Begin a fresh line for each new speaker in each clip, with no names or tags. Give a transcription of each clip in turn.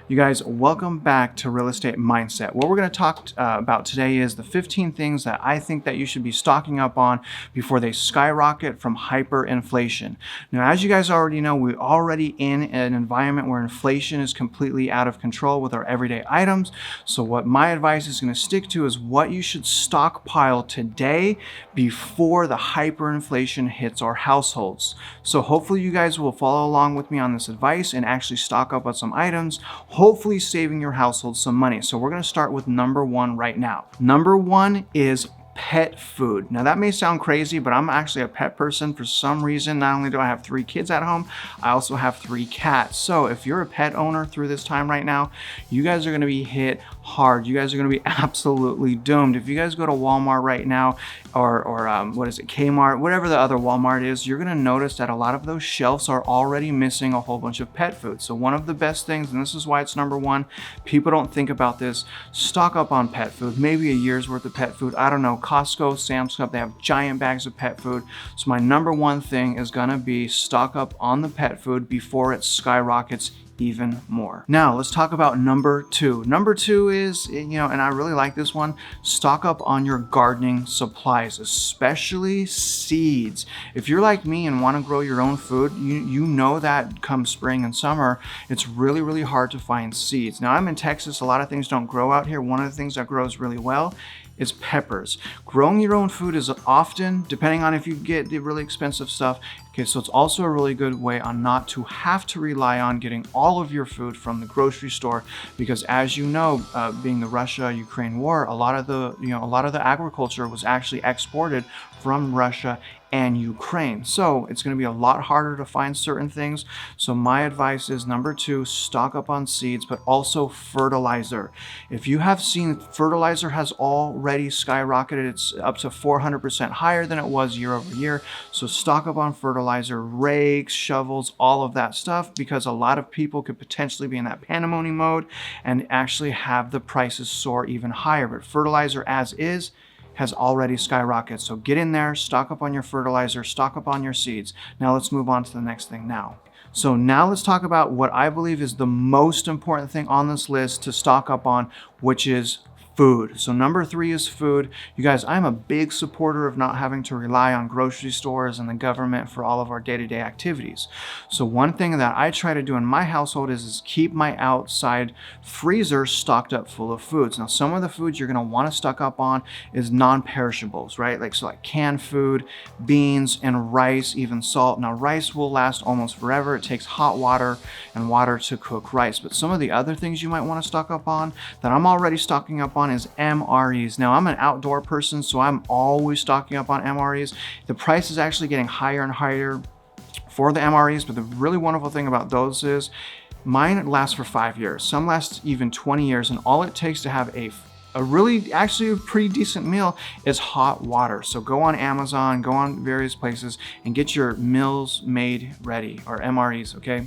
You guys, welcome back to Real Estate Mindset. What we're going to talk about today is the 15 things that I think that you should be stocking up on before they skyrocket from hyperinflation. Now, as you guys already know, we're already in an environment where inflation is completely out of control with our everyday items. So what my advice is going to stick to is what you should stockpile today before the hyperinflation hits our households. So hopefully you guys will follow along with me on this advice and actually stock up on some items, hopefully saving your household some money. So we're going to start with number one right now. Number one is pet food. Now that may sound crazy, but I'm actually a pet person for some reason. Not only do I have 3 kids at home, I also have 3 cats. So if you're a pet owner through this time right now, you guys are going to be hit hard. You guys are going to be absolutely doomed. If you guys go to Walmart right now, or what is it, Kmart, whatever the other Walmart is, you're going to notice that a lot of those shelves are already missing a whole bunch of pet food. So one of the best things, and this is why it's number one, people don't think about this, stock up on pet food, maybe a year's worth of pet food. I don't know, Costco, Sam's Club, they have giant bags of pet food. So my number one thing is gonna be stock up on the pet food before it skyrockets even more. Now let's talk about number two. Number two is, and I really like this one, stock up on your gardening supplies, especially seeds. If you're like me and want to grow your own food, you know that come spring and summer, it's really, really hard to find seeds. Now I'm in Texas, a lot of things don't grow out here. One of the things that grows really well is peppers. Growing your own food is often, depending on if you get the really expensive stuff, okay, so it's also a really good way on not to have to rely on getting all of your food from the grocery store, because as you know, being the Russia-Ukraine war, a lot of the agriculture was actually exported from Russia and Ukraine. So it's going to be a lot harder to find certain things. So my advice is number two, stock up on seeds, but also fertilizer. If you have seen, fertilizer has already skyrocketed. It's up to 400% higher than it was year over year. So stock up on fertilizer, rakes, shovels, all of that stuff, because a lot of people could potentially be in that pandemonium mode and actually have the prices soar even higher. But fertilizer as is has already skyrocketed. So get in there, stock up on your fertilizer, stock up on your seeds. Now let's move on to the next thing now. So now let's talk about what I believe is the most important thing on this list to stock up on, which is food. So number 3 is food. You guys, I'm a big supporter of not having to rely on grocery stores and the government for all of our day-to-day activities. So one thing that I try to do in my household is keep my outside freezer stocked up full of foods. Now, some of the foods you're going to want to stock up on is non-perishables, right? Like canned food, beans, and rice, even salt. Now, rice will last almost forever. It takes hot water and water to cook rice. But some of the other things you might want to stock up on that I'm already stocking up on is MREs. Now I'm an outdoor person, so I'm always stocking up on MREs. The price is actually getting higher and higher for the MREs, but the really wonderful thing about those is mine lasts for 5 years. Some last even 20 years, and all it takes to have a really actually a pretty decent meal is hot water. So go on Amazon, go on various places and get your meals made ready, or MREs, okay?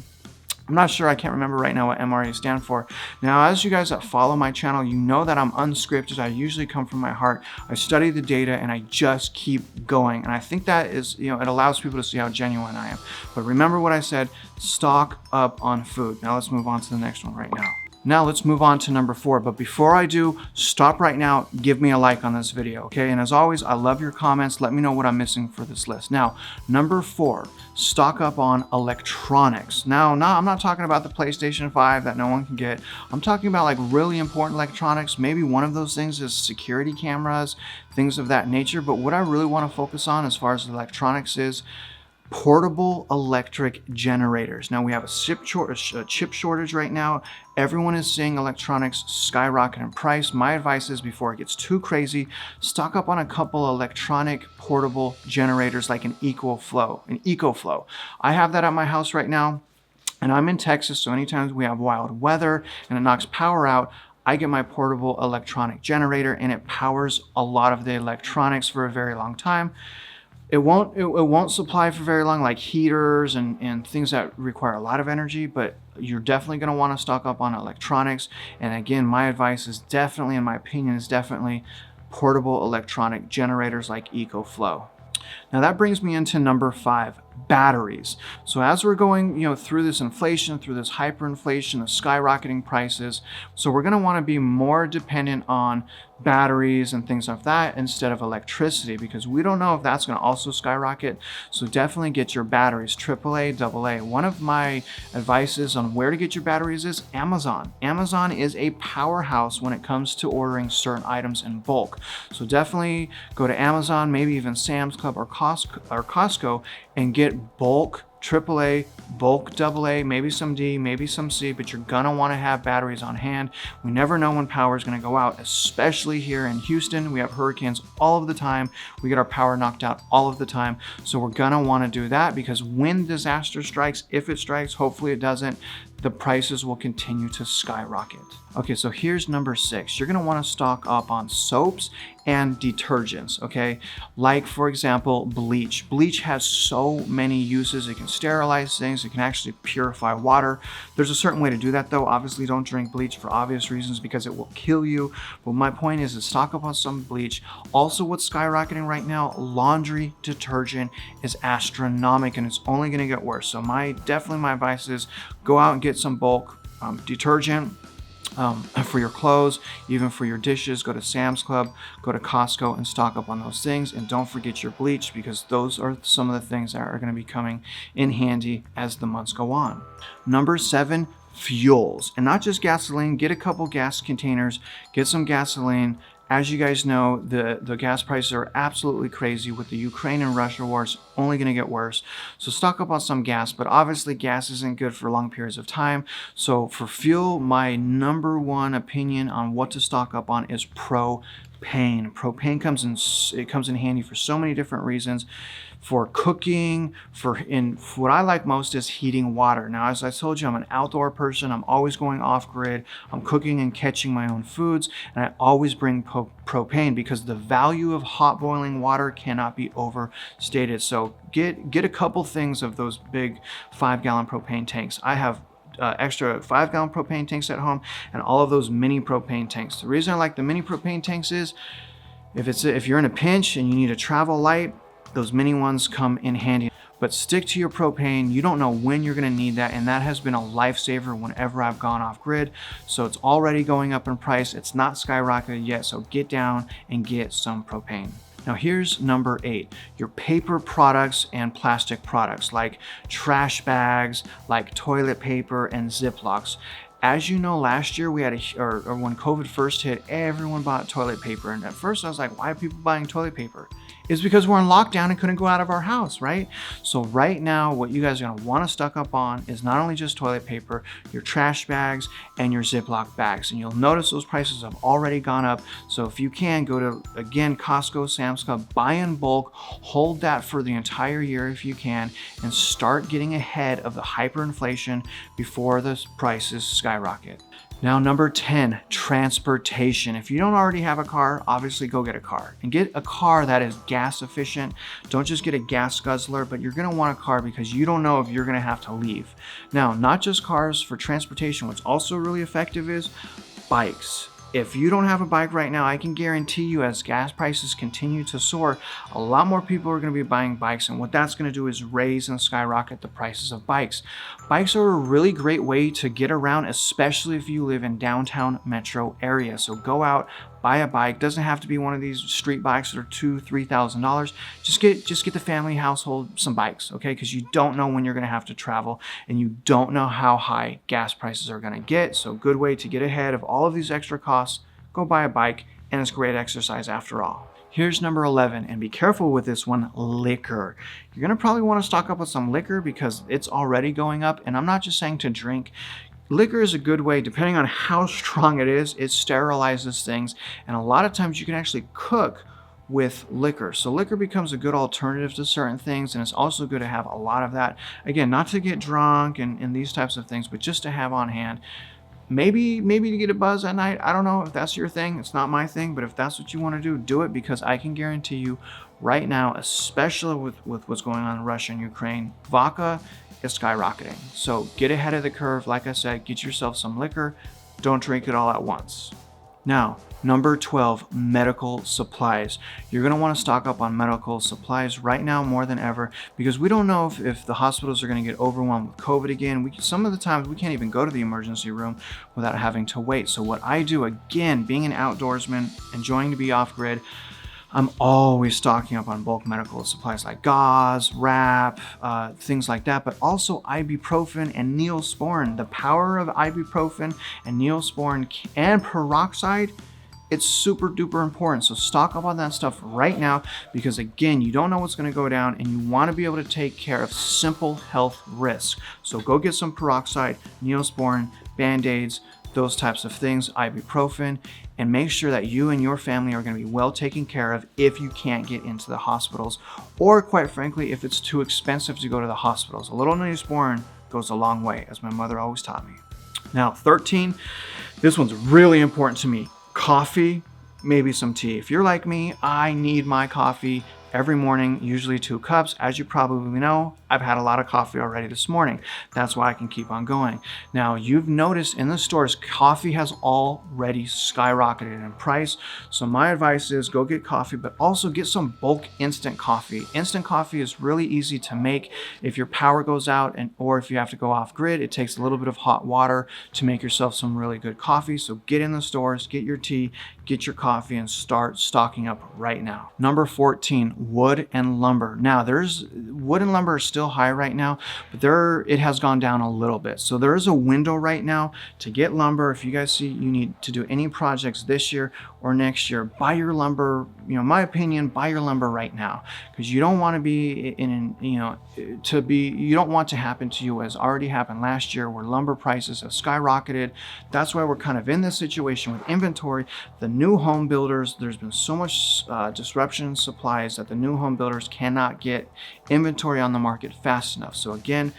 I'm not sure, I can't remember right now what MRE stand for. Now, as you guys that follow my channel, you know that I'm unscripted. I usually come from my heart. I study the data and I just keep going. And I think that is, it allows people to see how genuine I am. But remember what I said, stock up on food. Now let's move on to the next one right now. Now let's move on to number 4, but before I do, stop right now, give me a like on this video, okay? And as always, I love your comments. Let me know what I'm missing for this list. Now, number 4, stock up on electronics. Now, I'm not talking about the PlayStation 5 that no one can get. I'm talking about like really important electronics. Maybe one of those things is security cameras, things of that nature. But what I really want to focus on as far as electronics is portable electric generators. Now we have a chip shortage right now. Everyone is seeing electronics skyrocket in price. My advice is, before it gets too crazy, stock up on a couple electronic portable generators like an EcoFlow. I have that at my house right now, and I'm in Texas, so anytime we have wild weather and it knocks power out, I get my portable electronic generator and it powers a lot of the electronics for a very long time. It won't supply for very long, like heaters and things that require a lot of energy, but you're definitely going to want to stock up on electronics. And again, my advice is definitely, in my opinion, is definitely portable electronic generators like EcoFlow. Now that brings me into number 5, batteries. So as we're going, through this inflation, through this hyperinflation, the skyrocketing prices, so we're going to want to be more dependent on batteries and things like that instead of electricity, because we don't know if that's going to also skyrocket. So definitely get your batteries, AAA, AA. One of my advices on where to get your batteries is Amazon. Amazon is a powerhouse when it comes to ordering certain items in bulk. So definitely go to Amazon, maybe even Sam's Club or Costco, and get bulk AAA, bulk AA, maybe some D, maybe some C, but you're gonna wanna have batteries on hand. We never know when power is gonna go out, especially here in Houston. We have hurricanes all of the time. We get our power knocked out all of the time. So we're gonna wanna do that, because when disaster strikes, if it strikes, hopefully it doesn't, the prices will continue to skyrocket. Okay, so here's number 6. You're gonna wanna stock up on soaps and detergents, okay? Like, for example, bleach. Bleach has so many uses. It can sterilize things. It can actually purify water. There's a certain way to do that, though. Obviously, don't drink bleach for obvious reasons, because it will kill you. But my point is to stock up on some bleach. Also, what's skyrocketing right now, laundry detergent is astronomical, and it's only gonna get worse. So definitely my advice is go out and get some bulk detergent. For your clothes, even for your dishes, go to Sam's Club, go to Costco and stock up on those things. And don't forget your bleach, because those are some of the things that are going to be coming in handy as the months go on. Number 7, fuels. And not just gasoline. Get a couple gas containers, get some gasoline. As you guys know, the gas prices are absolutely crazy with the Ukraine and Russia war. It's only going to get worse. So stock up on some gas, but obviously gas isn't good for long periods of time. So for fuel, my number one opinion on what to stock up on is propane. Propane comes in handy for so many different reasons. For cooking, what I like most is heating water. Now, as I told you, I'm an outdoor person. I'm always going off grid. I'm cooking and catching my own foods, and I always bring propane, because the value of hot boiling water cannot be overstated. So get a couple things of those big 5-gallon propane tanks. I have extra 5-gallon propane tanks at home, and all of those mini propane tanks. The reason I like the mini propane tanks is if you're in a pinch and you need a travel light, those mini ones come in handy. But stick to your propane. You don't know when you're going to need that, and that has been a lifesaver whenever I've gone off grid. So it's already going up in price. It's not skyrocketed yet, so get down and get some propane. Now here's number 8, your paper products and plastic products, like trash bags, like toilet paper and Ziplocs. As you know, last year we had or when COVID first hit, everyone bought toilet paper. And at first I was like, why are people buying toilet paper? It's because we're in lockdown and couldn't go out of our house, right? So right now, what you guys are gonna wanna stock up on is not only just toilet paper, your trash bags and your Ziploc bags. And you'll notice those prices have already gone up. So if you can, go to, again, Costco, Sam's Club, buy in bulk, hold that for the entire year if you can, and start getting ahead of the hyperinflation before the prices skyrocket. Now, number 10, transportation. If you don't already have a car, obviously go get a car, and get a car that is gas efficient. Don't just get a gas guzzler, but you're gonna want a car because you don't know if you're gonna have to leave. Now, not just cars for transportation, what's also really effective is bikes. If you don't have a bike right now, I can guarantee you, as gas prices continue to soar, a lot more people are going to be buying bikes, and what that's going to do is raise and skyrocket the prices of bikes. Bikes are a really great way to get around, especially if you live in downtown metro area. So go out, buy a bike. Doesn't have to be one of these street bikes that are $2,000-$3,000. Just get the family household some bikes, okay? Because you don't know when you're going to have to travel, and you don't know how high gas prices are going to get. So good way to get ahead of all of these extra costs. Go buy a bike, and it's great exercise after all. Here's number 11, and be careful with this one, liquor. You're going to probably want to stock up with some liquor because it's already going up, and I'm not just saying to drink. Liquor is a good way, depending on how strong it is, it sterilizes things, and a lot of times you can actually cook with liquor. So liquor becomes a good alternative to certain things, and it's also good to have a lot of that. Again, not to get drunk and these types of things, but just to have on hand. Maybe to get a buzz at night. I don't know if that's your thing. It's not my thing, but if that's what you want to do, do it, because I can guarantee you right now, especially with what's going on in Russia and Ukraine, vodka is skyrocketing. So get ahead of the curve. Like I said, get yourself some liquor. Don't drink it all at once. Now, number 12, medical supplies. You're gonna wanna stock up on medical supplies right now more than ever, because we don't know if the hospitals are gonna get overwhelmed with COVID again. Some of the times we can't even go to the emergency room without having to wait. So what I do, again, being an outdoorsman, enjoying to be off-grid, I'm always stocking up on bulk medical supplies like gauze, wrap, things like that, but also ibuprofen and neosporin. The power of ibuprofen and neosporin and peroxide, it's super duper important. So stock up on that stuff right now, because again, you don't know what's going to go down and you want to be able to take care of simple health risks. So go get some peroxide, neosporin, Band-Aids, those types of things, ibuprofen, and make sure that you and your family are going to be well taken care of if you can't get into the hospitals, or quite frankly, if it's too expensive to go to the hospitals. A little neosporin goes a long way, as my mother always taught me. Now, 13, this one's really important to me. Coffee, maybe some tea. If you're like me, I need my coffee every morning, usually 2 cups. As you probably know, I've had a lot of coffee already this morning. That's why I can keep on going. Now, you've noticed in the stores, coffee has already skyrocketed in price. So my advice is go get coffee, but also get some bulk instant coffee. Instant coffee is really easy to make. If your power goes out or if you have to go off grid, it takes a little bit of hot water to make yourself some really good coffee. So get in the stores, get your tea, get your coffee, and start stocking up right now. Number 14, wood and lumber. Now, wood and lumber are still high right now, but it has gone down a little bit. So there is a window right now to get lumber. If you guys see you need to do any projects this year or next year, buy your lumber. My opinion, buy your lumber right now, because you don't want to be you don't want to happen to you as already happened last year, where lumber prices have skyrocketed. That's why we're kind of in this situation with inventory. The new home builders, there's been so much disruption in supplies that the new home builders cannot get inventory on the market fast enough. So again,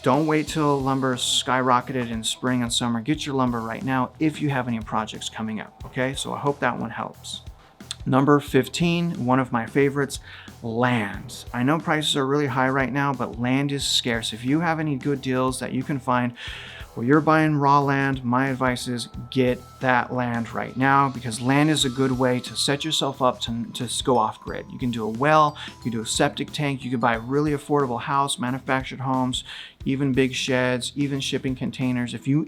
don't wait till lumber skyrocketed in spring and summer. Get your lumber right now if you have any projects coming up, okay? So I hope that one helps. Number 15, one of my favorites, land. I know prices are really high right now, but land is scarce. If you have any good deals that you can find where you're buying raw land, my advice is get that land right now, because land is a good way to set yourself up to go off grid. You can do a well, you can do a septic tank, you can buy a really affordable house, manufactured homes, even big sheds, even shipping containers. If you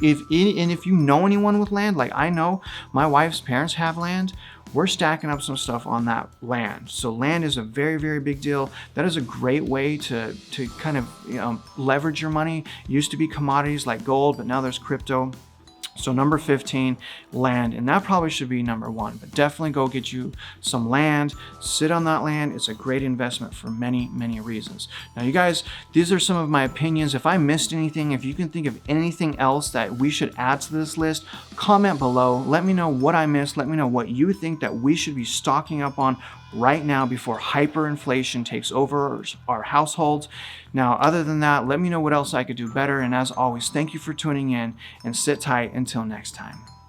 know anyone with land, like I know my wife's parents have land, we're stacking up some stuff on that land. So land is a very, very big deal. That is a great way to kind of leverage your money. It used to be commodities like gold, but now there's crypto. So number 15, land, and that probably should be number 1, but definitely go get you some land, sit on that land. It's a great investment for many, many reasons. Now, you guys, these are some of my opinions. If I missed anything, if you can think of anything else that we should add to this list, comment below. Let me know what I missed. Let me know what you think that we should be stocking up on right now before hyperinflation takes over our households. Now, other than that, let me know what else I could do better. And as always, thank you for tuning in, and sit tight until next time.